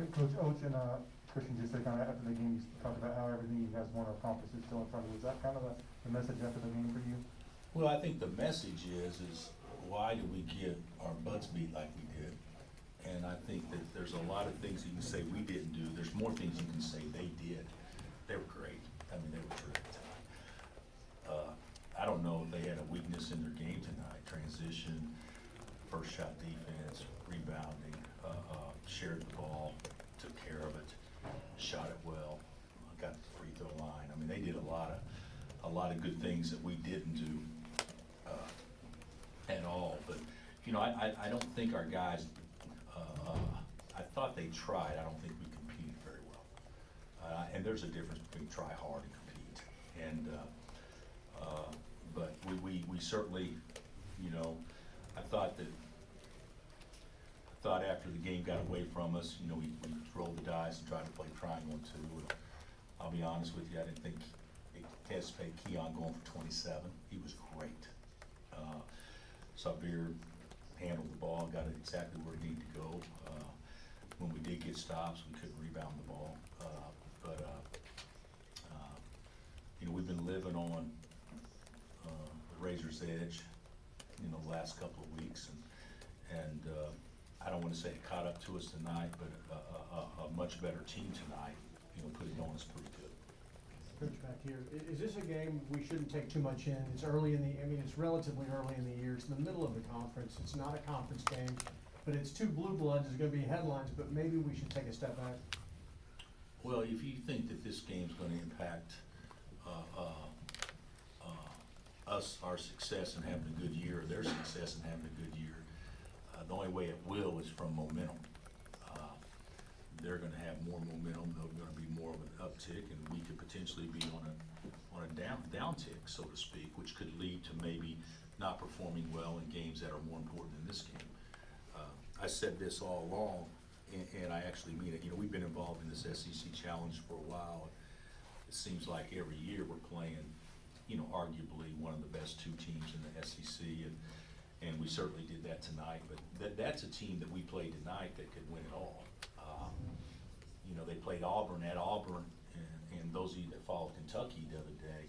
Coach Oates and Christian just said kind of after the game, you talked about how everything you guys want to accomplish is still in front of you. Is that kind of the message after the game for you? Well, I think the message is why did we get our butts beat like we did? And I think that there's a lot of things you can say we didn't do. There's more things you can say they did. They were great. I mean, they were terrific tonight. I don't know if they had a weakness in their game tonight. Transition, first shot defense, rebounding, shared the ball, took care of it, shot it well, got to the free throw line. I mean, they did a lot of good things that we didn't do at all. But you know, I don't think our guys. I thought they tried. I don't think we competed very well. And there's a difference between try hard and compete. And but we certainly, you know, I thought after the game got away from us, you know, we rolled the dice and tried to play triangle too. And I'll be honest with you, I didn't think anticipate Keon going for 27. He was great. Sabir handled the ball, got it exactly where it needed to go. When we did get stops, we couldn't rebound the ball. You know, we've been living on the razor's edge, you know, the last couple of weeks, and I don't want to say it caught up to us tonight, but a much better team tonight, you know, put it on us pretty good. Coach, back here, is this a game we shouldn't take too much in? It's early in the, I mean, it's relatively early in the year. It's in the middle of the conference. It's not a conference game, but it's two blue bloods. It's going to be headlines, but maybe we should take a step back. Well, if you think that this game's going to impact us, our success in having a good year, or their success in having a good year, the only way it will is from momentum. They're going to have more momentum. They're going to be more of an uptick, and we could potentially be on a downtick, so to speak, which could lead to maybe not performing well in games that are more important than this game. I said this all along, and I actually mean it. You know, we've been involved in this SEC challenge for a while. It seems like every year we're playing, you know, arguably one of the best two teams in the SEC, and we certainly did that tonight. But that's a team that we played tonight that could win it all. You know, they played Auburn at Auburn, and those of you that followed Kentucky the other day,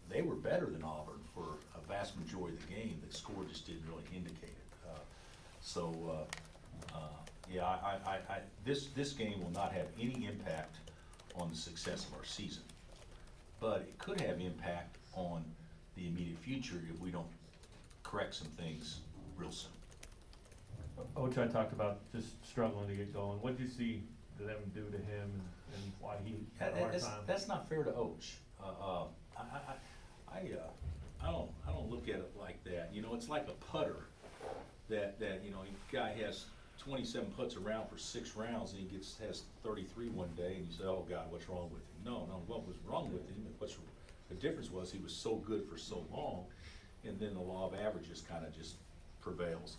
they were better than Auburn for a vast majority of the game. The score just didn't really indicate it. Yeah, this game will not have any impact on the success of our season, but it could have impact on the immediate future if we don't correct some things real soon. Ochai talked about just struggling to get going. What did you see them do to him, and why he had a hard time? That's not fair to Oach. I don't look at it like that. You know, it's like a putter that you know, a guy has 27 putts around for 6 rounds, and he has 33 one day, and you say, oh God, what's wrong with him? No, what was wrong with him? The difference was he was so good for so long, and then the law of averages kind of just prevails.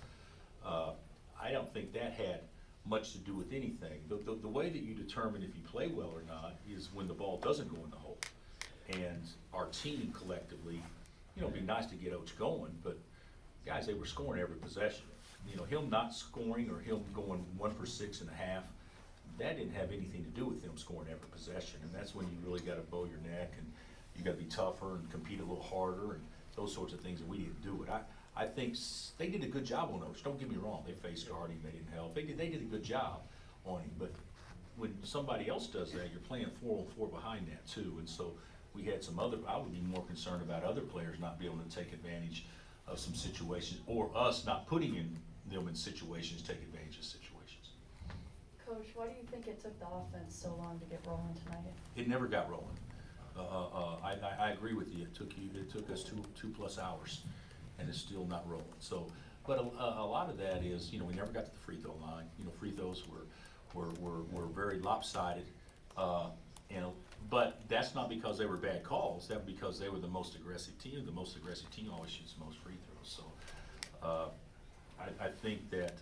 I don't think that had much to do with anything. The way that you determine if you play well or not is when the ball doesn't go in the hole. And our team collectively, you know, it'd be nice to get Oach going, but guys, they were scoring every possession. You know, him not scoring or him going 1 for 6.5, that didn't have anything to do with him scoring every possession. And that's when you really got to bow your neck, and you got to be tougher and compete a little harder and those sorts of things, and we didn't do it. I think they did a good job on Oach. Don't get me wrong. They faced guard him. They didn't help. They did a good job on him. But when somebody else does that, you're playing 4-on-4 behind that too. And so we had some other. I would be more concerned about other players not being able to take advantage of some situations, or us not putting them in situations, take advantage of situations. Coach, why do you think it took the offense so long to get rolling tonight? It never got rolling. I agree with you. It took us two plus hours, and it's still not rolling. So, but a lot of that is, you know, we never got to the free throw line. You know, free throws were very lopsided, but that's not because they were bad calls. That's because they were the most aggressive team. The most aggressive team always shoots the most free throws. So, I think that,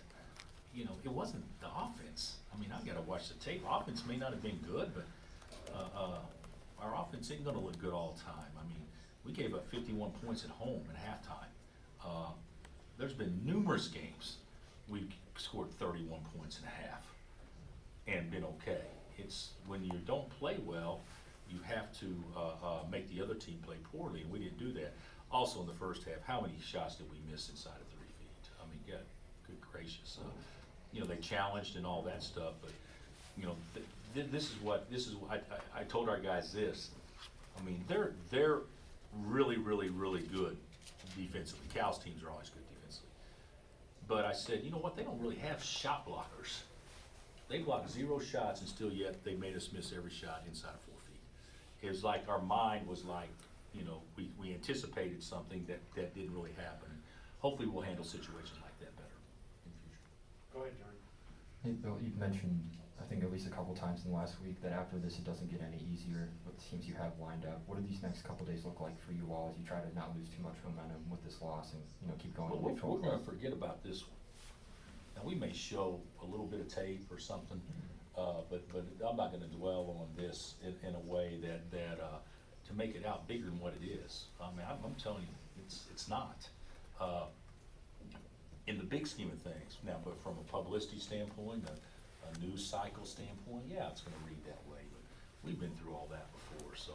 you know, it wasn't the offense. I mean, I've got to watch the tape. Offense may not have been good, but our offense ain't going to look good all the time. I mean, we gave up 51 points at home at halftime. There's been numerous games we scored 31 points in a half. and been okay. It's when you don't play well, you have to make the other team play poorly, and we didn't do that. Also in the first half, how many shots did we miss inside of 3 feet? I mean, good gracious. You know, they challenged and all that stuff, but you know, this is what I told our guys this. I mean, they're really good defensively. Cal's teams are always good defensively. But I said, you know what? They don't really have shot blockers. They blocked 0 shots, and still yet they made us miss every shot inside of 4 feet. It was like our mind was like, you know, we anticipated something that didn't really happen. Hopefully, we'll handle situations like that better in the future. Go ahead, Jordan. Hey, Bill, you've mentioned, I think at least a couple times in the last week, that after this it doesn't get any easier with the teams you have lined up. What do these next couple days look like for you all as you try to not lose too much momentum with this loss and, you know, keep going? Well, we're going to forget about this one. Now, we may show a little bit of tape or something, but I'm not going to dwell on this in a way that to make it out bigger than what it is. I mean, I'm telling you, it's not. In the big scheme of things, now, but from a publicity standpoint, a news cycle standpoint, yeah, it's going to read that way. But we've been through all that before, so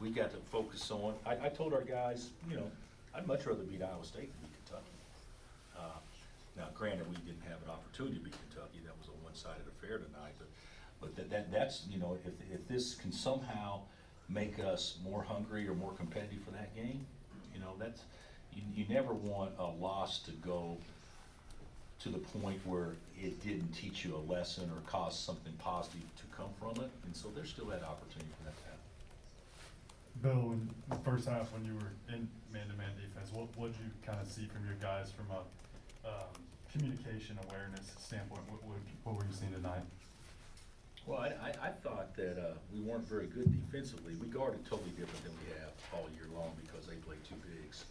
we've got to focus on. I told our guys, you know, I'd much rather beat Iowa State than beat Kentucky. Now, granted, we didn't have an opportunity to beat Kentucky. That was a one-sided affair tonight. But that's, you know, if this can somehow make us more hungry or more competitive for that game, you know, that's you never want a loss to go to the point where it didn't teach you a lesson or cause something positive to come from it. And so there's still that opportunity for that to happen. Bill, in the first half when you were in man-to-man defense, what did you kind of see from your guys from a communication awareness standpoint? What were you seeing tonight? Well, I thought that we weren't very good defensively. We guarded totally different than we have all year long because they played 2 bigs.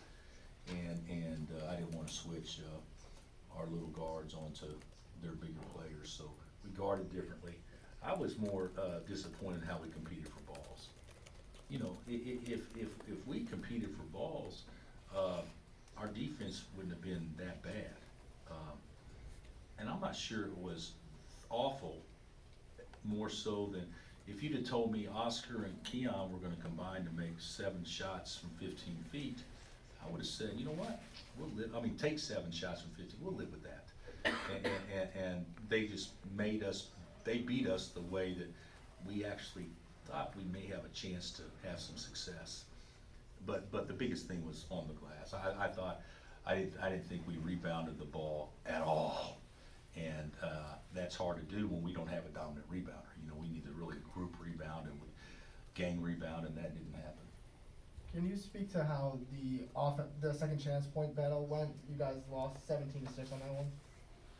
And I didn't want to switch our little guards onto their bigger players, so we guarded differently. I was more disappointed in how we competed for balls. You know, if we competed for balls, our defense wouldn't have been that bad. And I'm not sure it was awful, more so than if you'd have told me Oscar and Keon were going to combine to make 7 shots from 15 feet, I would have said, you know what, we'll live. I mean, take 7 shots from 15, we'll live with that. And they just made us, they beat us the way that we actually thought we may have a chance to have some success. But the biggest thing was on the glass. I didn't think we rebounded the ball at all. And that's hard to do when we don't have a dominant rebounder. You know, we need to really group rebound and gang rebound, and that didn't happen. Can you speak to how the second chance point battle went? You guys lost 17-6 on that one.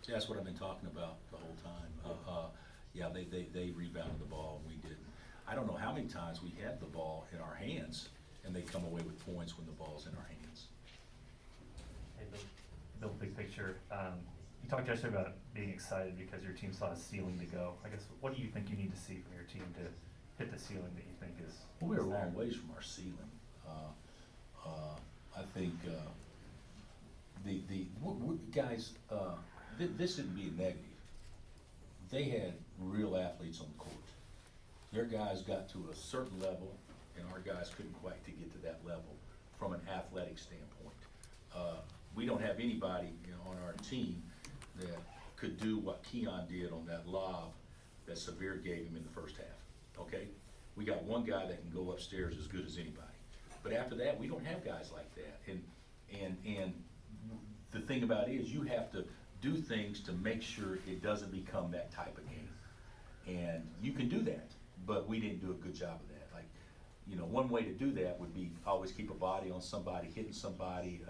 See, that's what I've been talking about the whole time. Yeah, they rebounded the ball, and we didn't. I don't know how many times we had the ball in our hands, and they come away with points when the ball's in our hands. Hey, Bill, big picture. You talked yesterday about being excited because your team saw a ceiling to go. I guess, what do you think you need to see from your team to hit the ceiling that you think is? Well, we're a there? long ways from our ceiling. I think guys, this isn't being negative. They had real athletes on the court. Their guys got to a certain level, and our guys couldn't quite to get to that level from an athletic standpoint. We don't have anybody, you know, on our team that could do what Keon did on that lob that Severe gave him in the first half, okay? We got one guy that can go upstairs as good as anybody. But after that, we don't have guys like that. And the thing about it is you have to do things to make sure it doesn't become that type of game. And you can do that, but we didn't do a good job of that. Like, you know, one way to do that would be always keep a body on somebody, hitting somebody,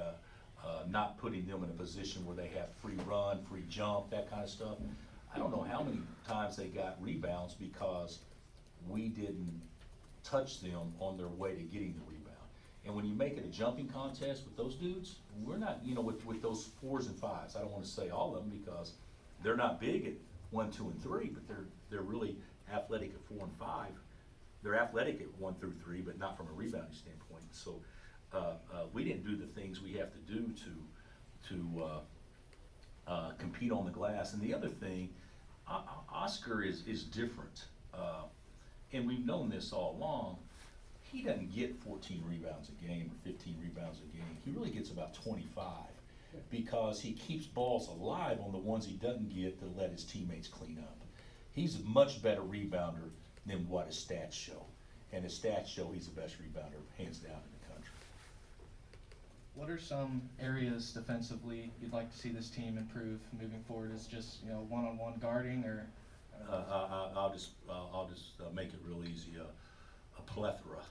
not putting them in a position where they have free run, free jump, that kind of stuff. I don't know how many times they got rebounds because we didn't touch them on their way to getting the rebound. And when you make it a jumping contest with those dudes, we're not, you know, with those 4s and 5s, I don't want to say all of them because they're not big at 1, 2, and 3, but they're really athletic at 4 and 5. They're athletic at 1 through 3, but not from a rebounding standpoint. So we didn't do the things we have to do to compete on the glass. And the other thing, Oscar is different, and we've known this all along. He doesn't get 14 rebounds a game or 15 rebounds a game. He really gets about 25 because he keeps balls alive on the ones he doesn't get to let his teammates clean up. He's a much better rebounder than what his stats show. And his stats show he's the best rebounder, hands down, in the country. What are some areas defensively you'd like to see this team improve moving forward? Is just, you know, one-on-one guarding, or? I'll just make it real easy. A plethora.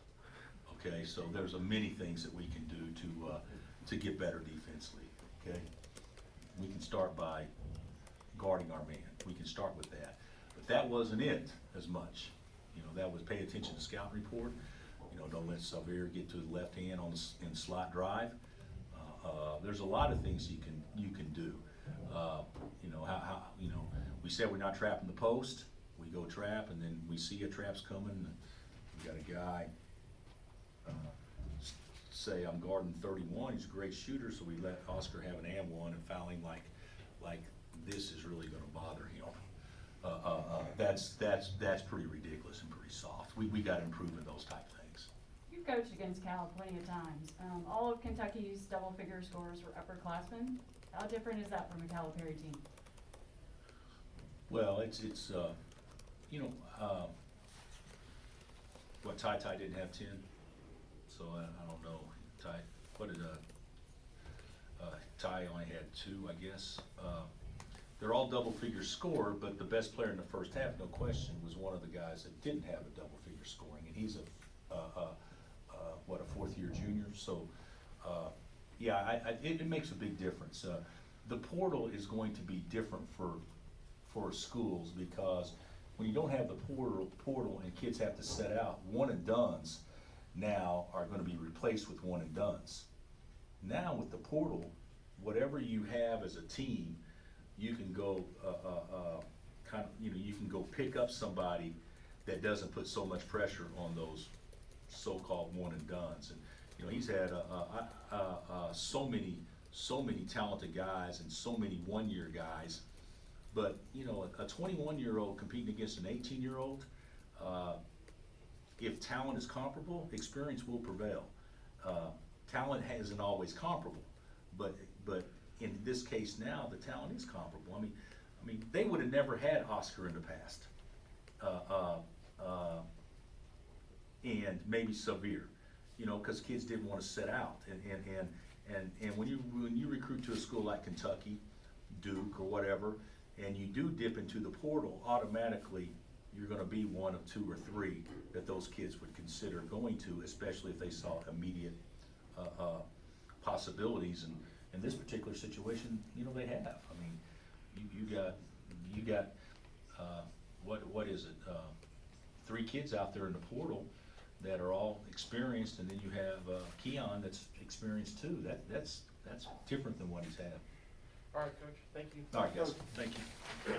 Okay, so there's many things that we can do to get better defensively. Okay, we can start by guarding our man. We can start with that. But that wasn't it as much. You know, that was pay attention to scout report. You know, don't let Xavier get to the left hand on in slot drive. There's a lot of things you can do. You know, how you know, we said we're not trapping the post. We go trap, and then we see a trap's coming. And we got a guy say, I'm guarding 31. He's a great shooter, so we let Oscar have an and one and foul him like this is really going to bother him. That's pretty ridiculous and pretty soft. We got to improve in those type of things. You've coached against Cal plenty of times. All of Kentucky's double-figure scorers were upperclassmen. How different is that from a Calipari team? Well, it's you know, what Ty didn't have 10, so I don't know. Ty, what did Ty only had 2, I guess. They're all double-figure score, but the best player in the first half, no question, was one of the guys that didn't have a double-figure scoring, and he's a 4th-year junior. So, yeah, it makes a big difference. The portal is going to be different for schools because when you don't have the portal and kids have to set out, one and dones now are going to be replaced with one and dones. Now with the portal, whatever you have as a team, you can go you can go pick up somebody that doesn't put so much pressure on those so-called one and dones. And you know, he's had so many talented guys and so many one-year guys. But you know, a 21-year-old competing against an 18-year-old, if talent is comparable, experience will prevail. Talent isn't always comparable, but in this case now, the talent is comparable. I mean, they would have never had Oscar in the past, and maybe Xavier, you know, because kids didn't want to sit out. And when you recruit to a school like Kentucky, Duke, or whatever, and you do dip into the portal, automatically you're going to be one of 2 or 3 that those kids would consider going to, especially if they saw immediate possibilities. And in this particular situation, you know, they have. I mean, you got what is it? 3 kids out there in the portal that are all experienced, and then you have Keon that's experienced too. That's different than what he's had. All right, Coach, thank you. All right, guys, thank you.